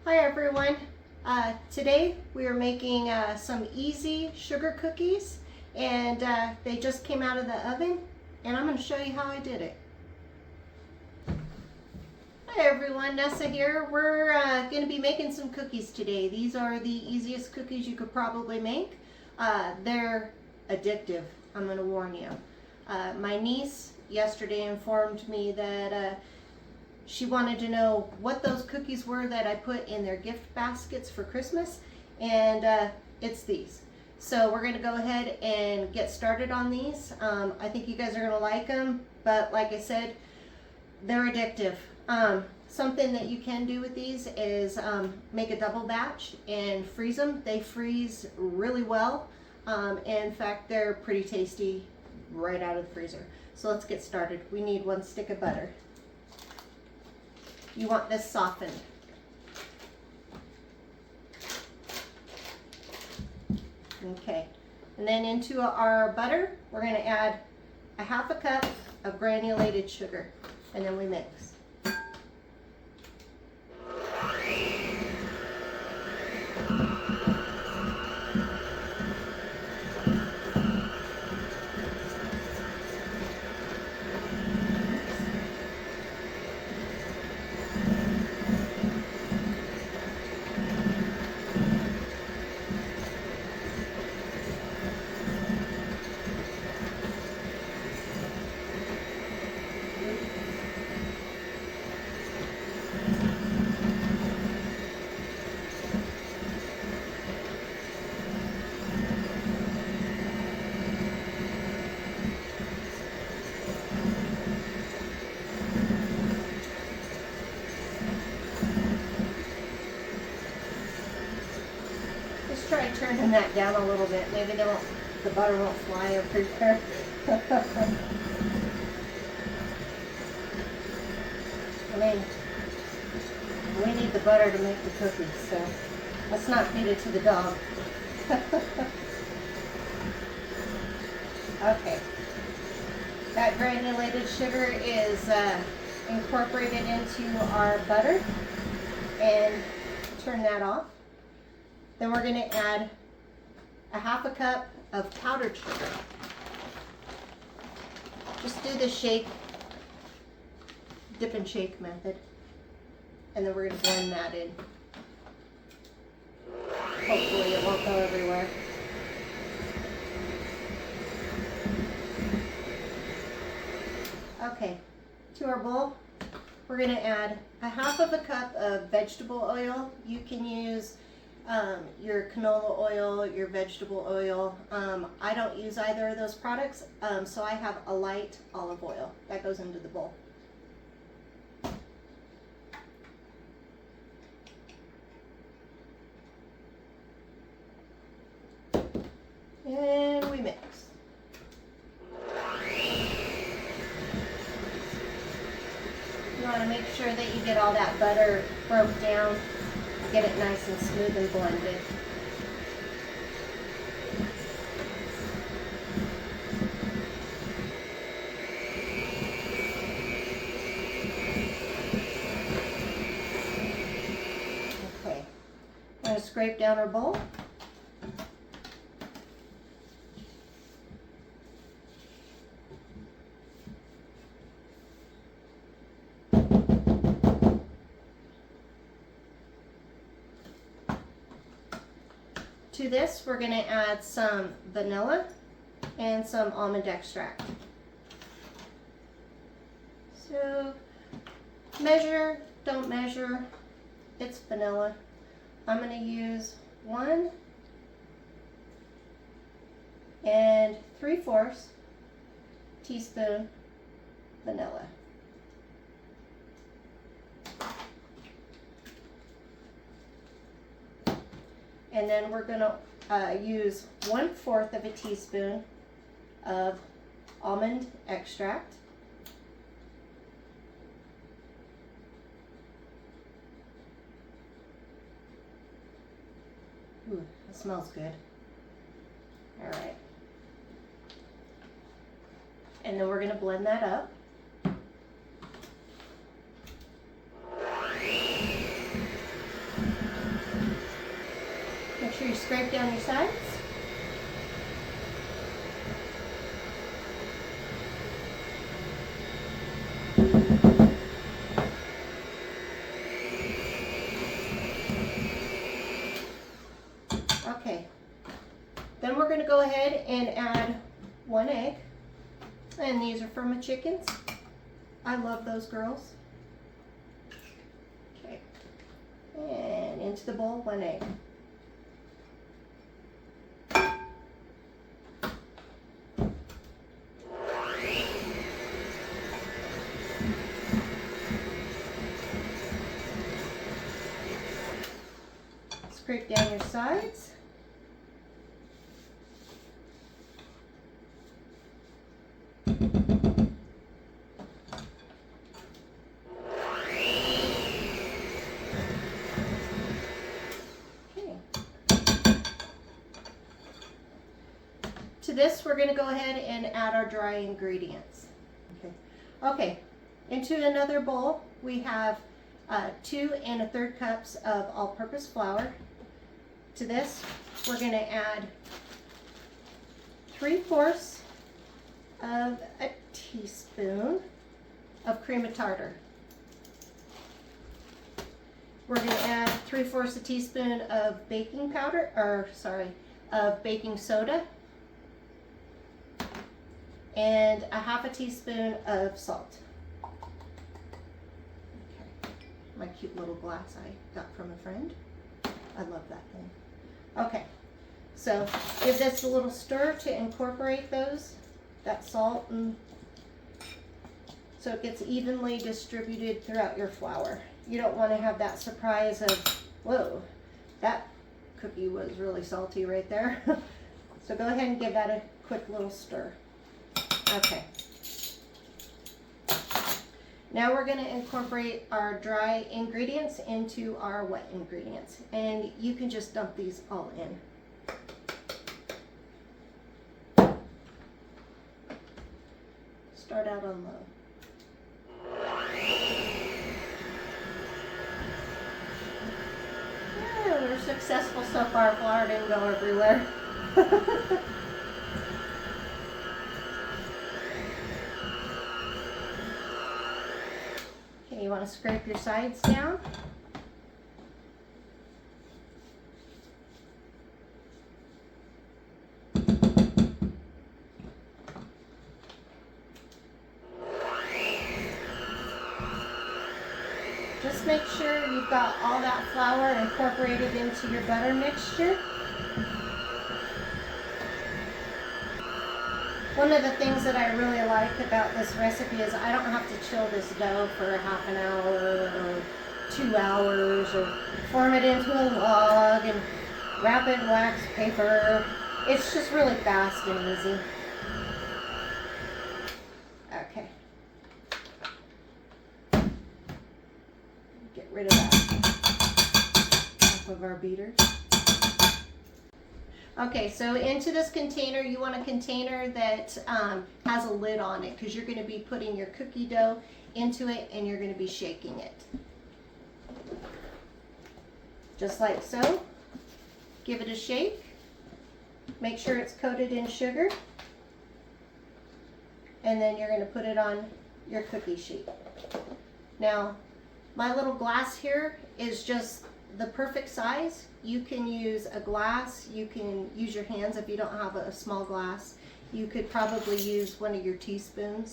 Hi everyone. Today we are making some easy sugar cookies, and they just came out of the oven, and I'm going to show you how I did it. Hi everyone, Nessa here. We're going to be making some cookies today. These are the easiest cookies you could probably make. They're addictive, I'm going to warn you. My niece yesterday informed me that she wanted to know what those cookies were that I put in their gift baskets for Christmas, and it's these. So we're going to go ahead and get started on these. I think you guys are going to like them, but like I said, they're addictive. Something that you can do with these is make a double batch and freeze them. They freeze really well. In fact, they're pretty tasty right out of the freezer. So let's get started. We need 1 stick of butter. You want this softened. Okay, and then into our butter, we're going to add a 1/2 cup of granulated sugar, and then we mix. Try turning that down a little bit. Maybe the butter won't fly everywhere. I mean, we need the butter to make the cookies, so let's not feed it to the dog. Okay, that granulated sugar is incorporated into our butter, and turn that off. Then we're going to add a 1/2 cup of powdered sugar. Just do the shake, dip and shake method. And then we're going to blend that in. Hopefully it won't go everywhere. Okay, to our bowl, we're going to add a 1/2 cup of vegetable oil. You can use your canola oil, your vegetable oil. I don't use either of those products, so I have a light olive oil that goes into the bowl. And we mix. You want to make sure that you get all that butter broke down. Get it nice and smooth and blended. Okay, I'm going to scrape down our bowl. To this, we're going to add some vanilla and some almond extract. So, measure, don't measure, it's vanilla. I'm going to use 1 3/4 teaspoon vanilla. And then we're going to use 1/4 of a teaspoon of almond extract. Ooh, that smells good. All right. And then we're going to blend that up. scrape down your sides. Okay, then we're going to go ahead and add 1 egg, and these are for my chickens. I love those girls. Okay, and into the bowl, 1 egg. Scrape down your sides. To this, we're going to go ahead and add our dry ingredients. Okay, into another bowl, we have 2 1/3 cups of all-purpose flour. To this, we're going to add 3/4 of a teaspoon of cream of tartar. We're going to add 3/4 a teaspoon of baking powder, of baking soda, and a 1/2 teaspoon of salt. Okay. My cute little glass I got from a friend. I love that thing. Okay, so give this a little stir to incorporate that salt, and so it gets evenly distributed throughout your flour. You don't want to have that surprise of, whoa, that cookie was really salty right there. So go ahead and give that a quick little stir. Okay. Now we're going to incorporate our dry ingredients into our wet ingredients, and you can just dump these all in. Start out on low. Yeah, we're successful so far. Flour didn't go everywhere. You want to scrape your sides down. Just make sure you've got all that flour incorporated into your butter mixture. One of the things that I really like about this recipe is I don't have to chill this dough for 1/2 hour or 2 hours or form it into a log and wrap it in wax paper. It's just really fast and easy. Okay. Get rid of that off of our beater. Okay, so into this container, you want a container that has a lid on it, because you're going to be putting your cookie dough into it and you're going to be shaking it. Just like so. Give it a shake. Make sure it's coated in sugar. And then you're going to put it on your cookie sheet. Now, my little glass here is just the perfect size. You can use a glass, you can use your hands if you don't have a small glass. You could probably use one of your teaspoons,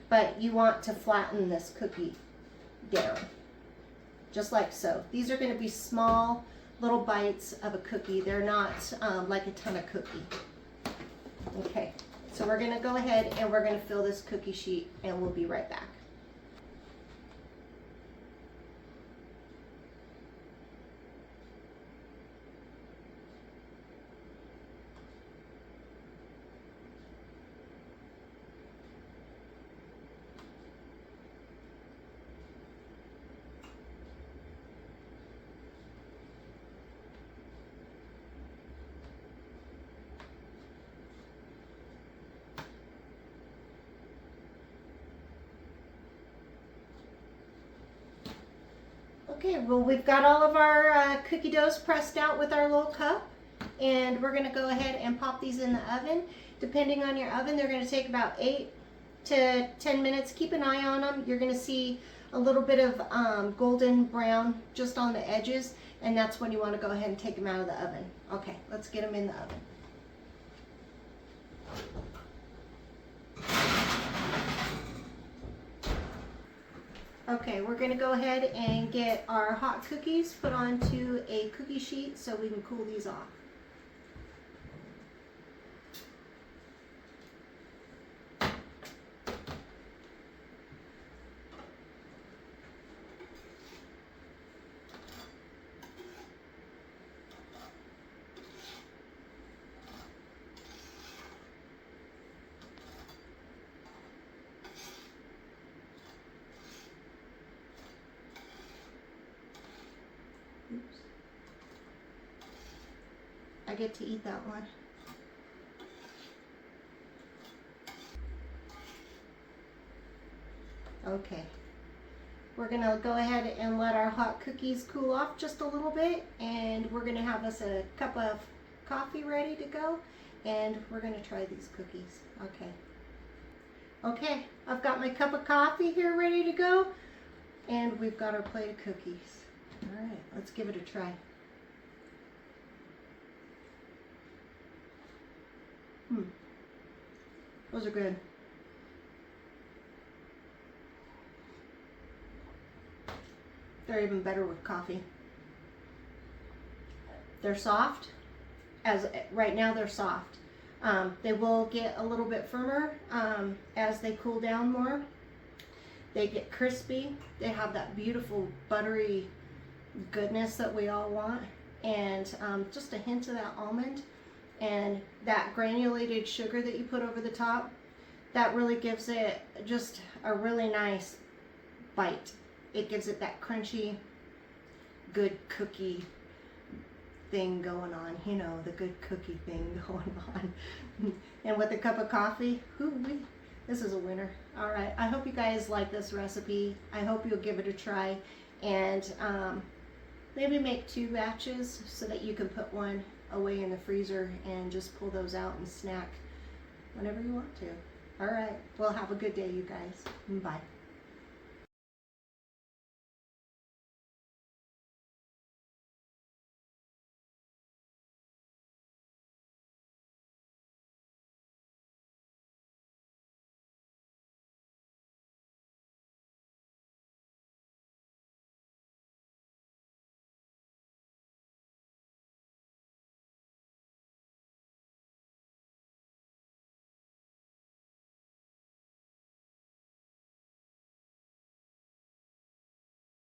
but you want to flatten this cookie down, just like so. These are going to be small little bites of a cookie. They're not like a ton of cookie. Okay, so we're going to go ahead and we're going to fill this cookie sheet, and we'll be right back. Okay, well, we've got all of our cookie doughs pressed out with our little cup, and we're going to go ahead and pop these in the oven. Depending on your oven, they're going to take about 8 to 10 minutes. Keep an eye on them. You're going to see a little bit of golden brown just on the edges, and that's when you want to go ahead and take them out of the oven. Okay, let's get them in the oven. Okay, we're going to go ahead and get our hot cookies put onto a cookie sheet so we can cool these off. Oops. I get to eat that one. Okay, we're gonna go ahead and let our hot cookies cool off just a little bit, and we're gonna have us a cup of coffee ready to go, and we're gonna try these cookies. Okay, I've got my cup of coffee here ready to go, and we've got our plate of cookies. All right, let's give it a try. Those are good. They're even better with coffee. They're soft. As right now they're soft. They will get a little bit firmer as they cool down more. They get crispy. They have that beautiful buttery goodness that we all want, and just a hint of that almond and that granulated sugar that you put over the top, that really gives it just a really nice bite. It gives it that crunchy, good cookie thing going on, you know, the good cookie thing going on. And with a cup of coffee, whoo-wee, this is a winner. All right, I hope you guys like this recipe. I hope you'll give it a try, and maybe make 2 batches so that you can put one away in the freezer and just pull those out and snack whenever you want to. All right, well, have a good day, you guys. Bye.